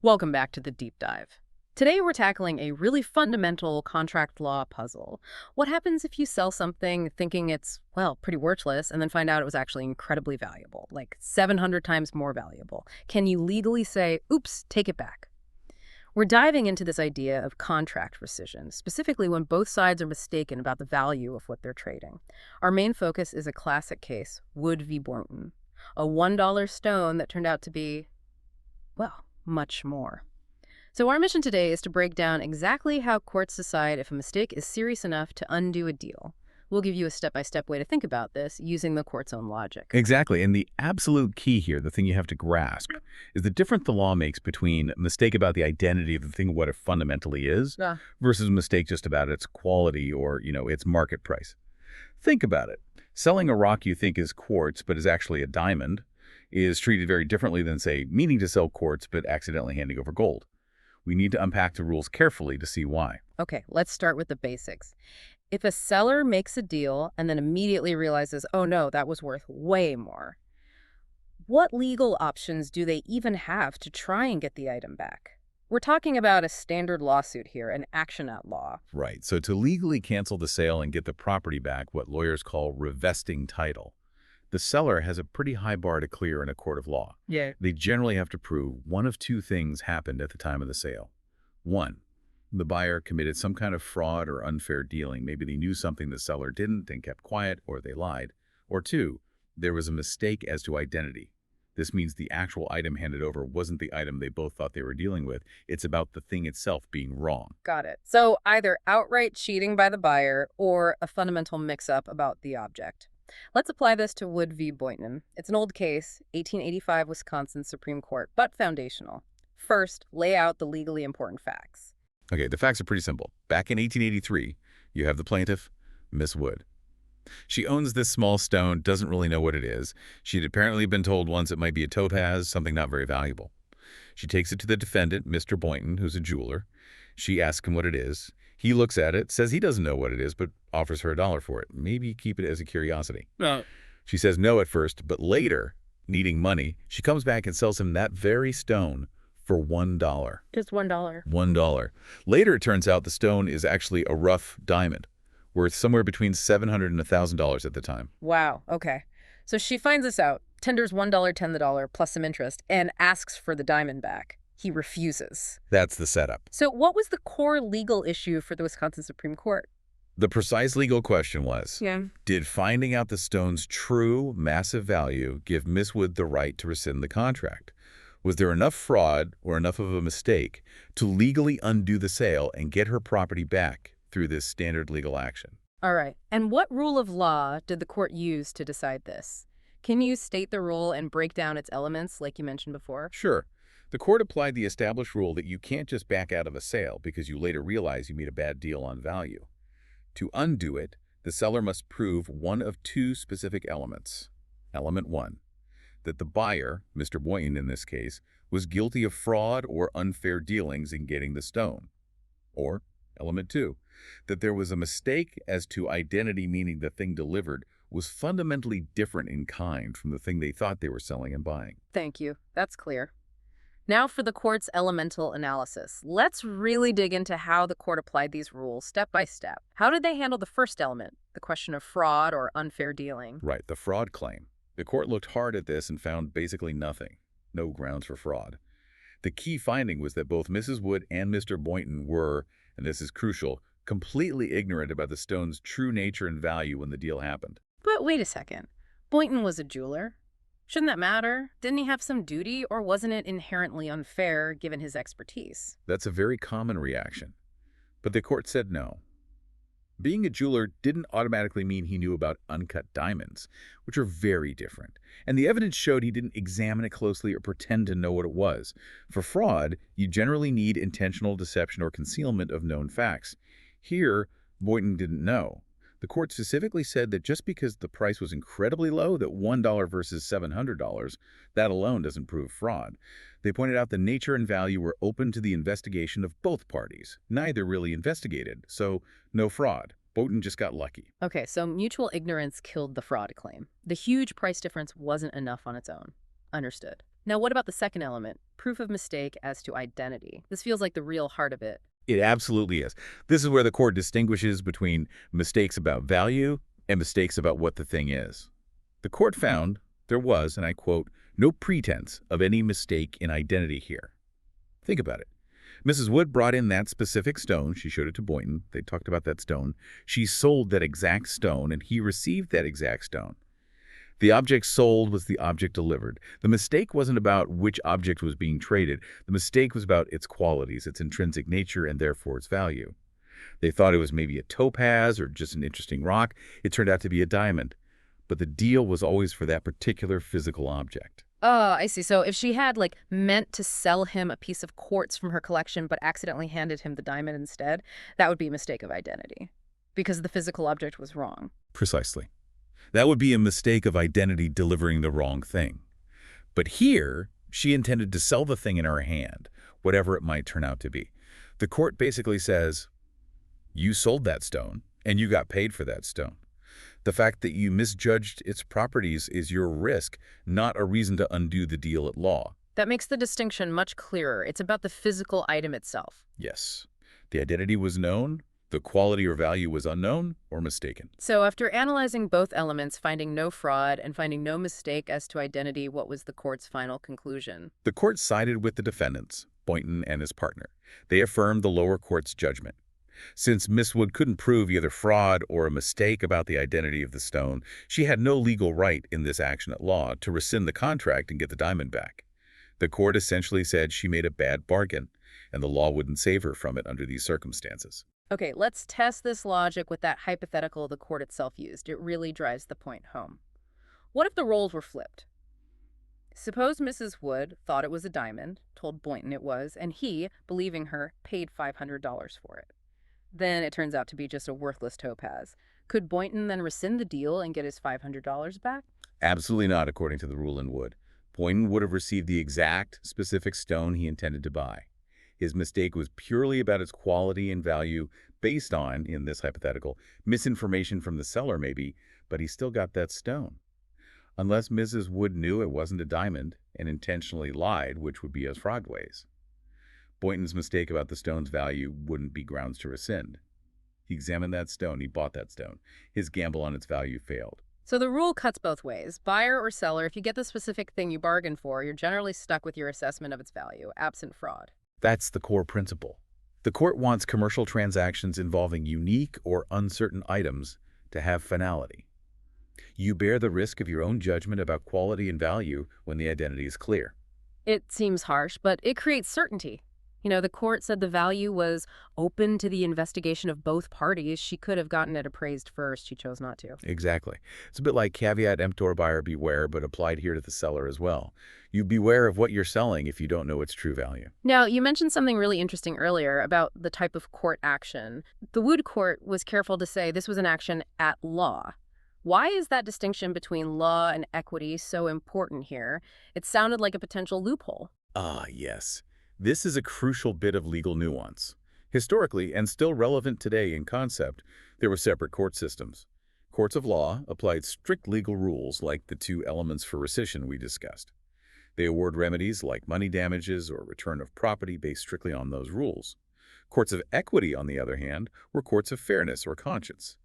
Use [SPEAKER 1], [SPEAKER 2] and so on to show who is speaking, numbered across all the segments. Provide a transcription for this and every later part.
[SPEAKER 1] Welcome back to the deep dive. Today we're tackling a really fundamental contract law puzzle. What happens if you sell something thinking it's, well, pretty worthless and then find out it was actually incredibly valuable, like 700 times more valuable? Can you legally say, oops, take it back? We're diving into this idea of contract rescission, specifically when both sides are mistaken about the value of what they're trading. Our main focus is a classic case, Wood v. Boynton, a $1 stone that turned out to be, well, much more. So our mission today is to break down exactly how courts decide if a mistake is serious enough to undo a deal. We'll give you a step-by-step way to think about this using the court's own logic.
[SPEAKER 2] Exactly. And the absolute key here, the thing you have to grasp, is the difference the law makes between a mistake about the identity of the thing, what it fundamentally is, versus a mistake just about its quality or, its market price. Think about it. Selling a rock you think is quartz but is actually a diamond is treated very differently than, say, meaning to sell quartz but accidentally handing over gold. We need to unpack the rules carefully to see why.
[SPEAKER 1] Okay, let's start with the basics. If a seller makes a deal and then immediately realizes, oh no, that was worth way more, what legal options do they even have to try and get the item back? We're talking about a standard lawsuit here, an action at law.
[SPEAKER 2] Right. So to legally cancel the sale and get the property back, what lawyers call revesting title, the seller has a pretty high bar to clear in a court of law.
[SPEAKER 1] Yeah.
[SPEAKER 2] They generally have to prove one of two things happened at the time of the sale. One, the buyer committed some kind of fraud or unfair dealing. Maybe they knew something the seller didn't and kept quiet, or they lied. Or two, there was a mistake as to identity. This means the actual item handed over wasn't the item they both thought they were dealing with. It's about the thing itself being wrong.
[SPEAKER 1] Got it. So either outright cheating by the buyer or a fundamental mix-up about the object. Let's apply this to Wood v. Boynton. It's an old case, 1885 Wisconsin Supreme Court, but foundational. First, lay out the legally important facts.
[SPEAKER 2] Okay, the facts are pretty simple. Back in 1883, you have the plaintiff, Miss Wood. She owns this small stone, doesn't really know what it is. She'd apparently been told once it might be a topaz, something not very valuable. She takes it to the defendant, Mr. Boynton, who's a jeweler. She asks him what it is. He looks at it, says he doesn't know what it is, but offers her $1 for it. Maybe keep it as a curiosity. She says no at first, but later, needing money, she comes back and sells him that very stone for $1.
[SPEAKER 1] Just $1.
[SPEAKER 2] $1. Later, it turns out the stone is actually a rough diamond, worth somewhere between $700 and $1,000 at the time.
[SPEAKER 1] Wow, okay. So she finds this out, tenders $1 the dollar plus some interest, and asks for the diamond back. He refuses.
[SPEAKER 2] That's the setup.
[SPEAKER 1] So what was the core legal issue for the Wisconsin Supreme Court?
[SPEAKER 2] The precise legal question was, did finding out the stone's true massive value give Miss Wood the right to rescind the contract? Was there enough fraud or enough of a mistake to legally undo the sale and get her property back through this standard legal action?
[SPEAKER 1] All right. And what rule of law did the court use to decide this? Can you state the rule and break down its elements like you mentioned before?
[SPEAKER 2] Sure. The court applied the established rule that you can't just back out of a sale because you later realize you made a bad deal on value. To undo it, the seller must prove one of two specific elements. Element 1, that the buyer, Mr. Boynton in this case, was guilty of fraud or unfair dealings in getting the stone. Or element 2, that there was a mistake as to identity, meaning the thing delivered was fundamentally different in kind from the thing they thought they were selling and buying.
[SPEAKER 1] Thank you. That's clear. Now for the court's elemental analysis. Let's really dig into how the court applied these rules step by step. How did they handle the first element, the question of fraud or unfair dealing?
[SPEAKER 2] Right, the fraud claim. The court looked hard at this and found basically nothing. No grounds for fraud. The key finding was that both Mrs. Wood and Mr. Boynton were, and this is crucial, completely ignorant about the stone's true nature and value when the deal happened.
[SPEAKER 1] But wait a second. Boynton was a jeweler. Shouldn't that matter? Didn't he have some duty, or wasn't it inherently unfair given his expertise?
[SPEAKER 2] That's a very common reaction. But the court said no. Being a jeweler didn't automatically mean he knew about uncut diamonds, which are very different. And the evidence showed he didn't examine it closely or pretend to know what it was. For fraud, you generally need intentional deception or concealment of known facts. Here, Boynton didn't know. The court specifically said that just because the price was incredibly low, that $1 versus $700, that alone doesn't prove fraud. They pointed out the nature and value were open to the investigation of both parties. Neither really investigated, so no fraud. Boynton just got lucky.
[SPEAKER 1] Okay, so mutual ignorance killed the fraud claim. The huge price difference wasn't enough on its own. Understood. Now, what about the second element, proof of mistake as to identity? This feels like the real heart of it.
[SPEAKER 2] It absolutely is. This is where the court distinguishes between mistakes about value and mistakes about what the thing is. The court found there was, and I quote, no pretense of any mistake in identity here. Think about it. Mrs. Wood brought in that specific stone. She showed it to Boynton. They talked about that stone. She sold that exact stone, and he received that exact stone. The object sold was the object delivered. The mistake wasn't about which object was being traded. The mistake was about its qualities, its intrinsic nature, and therefore its value. They thought it was maybe a topaz or just an interesting rock. It turned out to be a diamond. But the deal was always for that particular physical object.
[SPEAKER 1] Oh, I see. So if she had, like, meant to sell him a piece of quartz from her collection but accidentally handed him the diamond instead, that would be a mistake of identity because the physical object was wrong.
[SPEAKER 2] Precisely. That would be a mistake of identity delivering the wrong thing. But here, she intended to sell the thing in her hand, whatever it might turn out to be. The court basically says, you sold that stone, and you got paid for that stone. The fact that you misjudged its properties is your risk, not a reason to undo the deal at law.
[SPEAKER 1] That makes the distinction much clearer. It's about the physical item itself.
[SPEAKER 2] Yes. The identity was known, the quality or value was unknown or mistaken.
[SPEAKER 1] So after analyzing both elements, finding no fraud and finding no mistake as to identity, what was the court's final conclusion?
[SPEAKER 2] The court sided with the defendants, Boynton and his partner. They affirmed the lower court's judgment. Since Miss Wood couldn't prove either fraud or a mistake about the identity of the stone, she had no legal right in this action at law to rescind the contract and get the diamond back. The court essentially said she made a bad bargain, and the law wouldn't save her from it under these circumstances.
[SPEAKER 1] Okay, let's test this logic with that hypothetical the court itself used. It really drives the point home. What if the roles were flipped? Suppose Mrs. Wood thought it was a diamond, told Boynton it was, and he, believing her, paid $500 for it. Then it turns out to be just a worthless topaz. Could Boynton then rescind the deal and get his $500 back?
[SPEAKER 2] Absolutely not, according to the rule in Wood. Boynton would have received the exact, specific stone he intended to buy. His mistake was purely about its quality and value based on, in this hypothetical, misinformation from the seller maybe, but he still got that stone. Unless Mrs. Wood knew it wasn't a diamond and intentionally lied, which would be as fraud ways. Boynton's mistake about the stone's value wouldn't be grounds to rescind. He examined that stone, he bought that stone. His gamble on its value failed.
[SPEAKER 1] So the rule cuts both ways. Buyer or seller, if you get the specific thing you bargained for, you're generally stuck with your assessment of its value, absent fraud.
[SPEAKER 2] That's the core principle. The court wants commercial transactions involving unique or uncertain items to have finality. You bear the risk of your own judgment about quality and value when the identity is clear.
[SPEAKER 1] It seems harsh, but it creates certainty. You know, the court said the value was open to the investigation of both parties. She could have gotten it appraised first. She chose not to.
[SPEAKER 2] Exactly. It's a bit like caveat emptor buyer beware, but applied here to the seller as well. You beware of what you're selling if you don't know its true value.
[SPEAKER 1] Now, you mentioned something really interesting earlier about the type of court action. The Wood Court was careful to say this was an action at law. Why is that distinction between law and equity so important here? It sounded like a potential loophole.
[SPEAKER 2] Ah, yes. This is a crucial bit of legal nuance. Historically, and still relevant today in concept, there were separate court systems. Courts of law applied strict legal rules like the two elements for rescission we discussed. They award remedies like money damages or return of property based strictly on those rules. Courts of equity, on the other hand, were courts of fairness or conscience.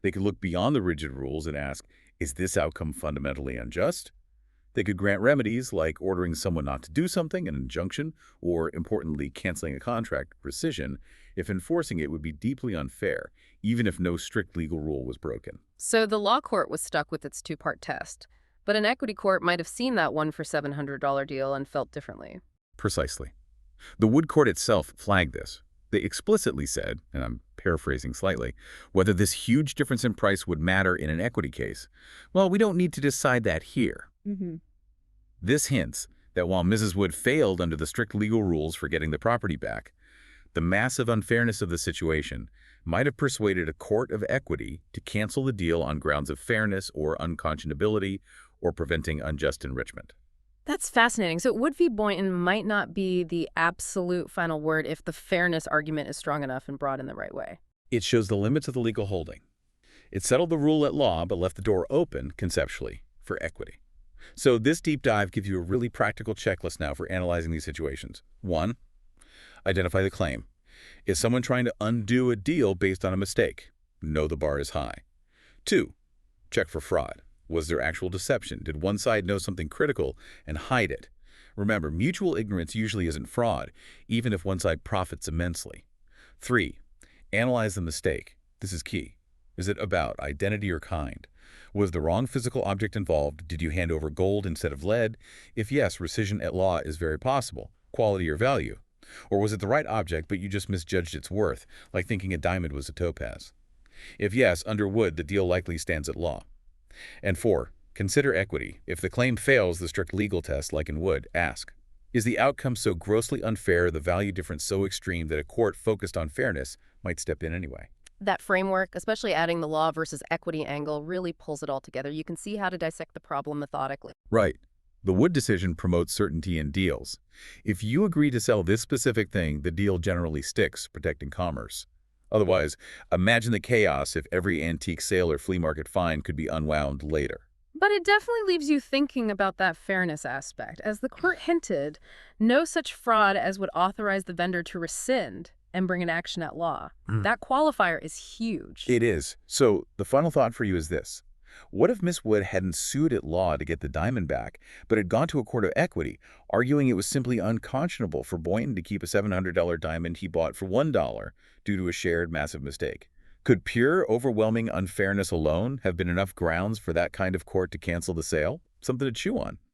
[SPEAKER 2] They could look beyond the rigid rules and ask, is this outcome fundamentally unjust? They could grant remedies like ordering someone not to do something, an injunction, or, importantly, canceling a contract, rescission, if enforcing it would be deeply unfair, even if no strict legal rule was broken.
[SPEAKER 1] So the law court was stuck with its two-part test. But an equity court might have seen that one for $700 deal and felt differently.
[SPEAKER 2] Precisely. The Wood Court itself flagged this. They explicitly said, and I'm paraphrasing slightly, whether this huge difference in price would matter in an equity case. Well, we don't need to decide that here. This hints that while Mrs. Wood failed under the strict legal rules for getting the property back, the massive unfairness of the situation might have persuaded a court of equity to cancel the deal on grounds of fairness or unconscionability or preventing unjust enrichment.
[SPEAKER 1] That's fascinating. So Wood v. Boynton might not be the absolute final word if the fairness argument is strong enough and brought in the right way.
[SPEAKER 2] It shows the limits of the legal holding. It settled the rule at law but left the door open, conceptually, for equity. So this deep dive gives you a really practical checklist now for analyzing these situations. 1. Identify the claim. Is someone trying to undo a deal based on a mistake? Know the bar is high. 2. Check for fraud. Was there actual deception? Did one side know something critical and hide it? Remember, mutual ignorance usually isn't fraud, even if one side profits immensely. 3. Analyze the mistake. This is key. Is it about identity or kind? Was the wrong physical object involved? Did you hand over gold instead of lead? If yes, rescission at law is very possible. Quality or value? Or was it the right object, but you just misjudged its worth, like thinking a diamond was a topaz? If yes, under Wood, the deal likely stands at law. And 4. Consider equity. If the claim fails the strict legal test, like in Wood, ask, is the outcome so grossly unfair, the value difference so extreme that a court focused on fairness might step in anyway?
[SPEAKER 1] That framework, especially adding the law versus equity angle, really pulls it all together. You can see how to dissect the problem methodically.
[SPEAKER 2] Right. The Wood decision promotes certainty in deals. If you agree to sell this specific thing, the deal generally sticks, protecting commerce. Otherwise, imagine the chaos if every antique sale or flea market find could be unwound later.
[SPEAKER 1] But it definitely leaves you thinking about that fairness aspect. As the court hinted, no such fraud as would authorize the vendor to rescind and bring an action at law. That qualifier is huge.
[SPEAKER 2] It is. So the final thought for you is this. What if Miss Wood hadn't sued at law to get the diamond back, but had gone to a court of equity, arguing it was simply unconscionable for Boynton to keep a $700 diamond he bought for $1 due to a shared massive mistake? Could pure, overwhelming unfairness alone have been enough grounds for that kind of court to cancel the sale? Something to chew on.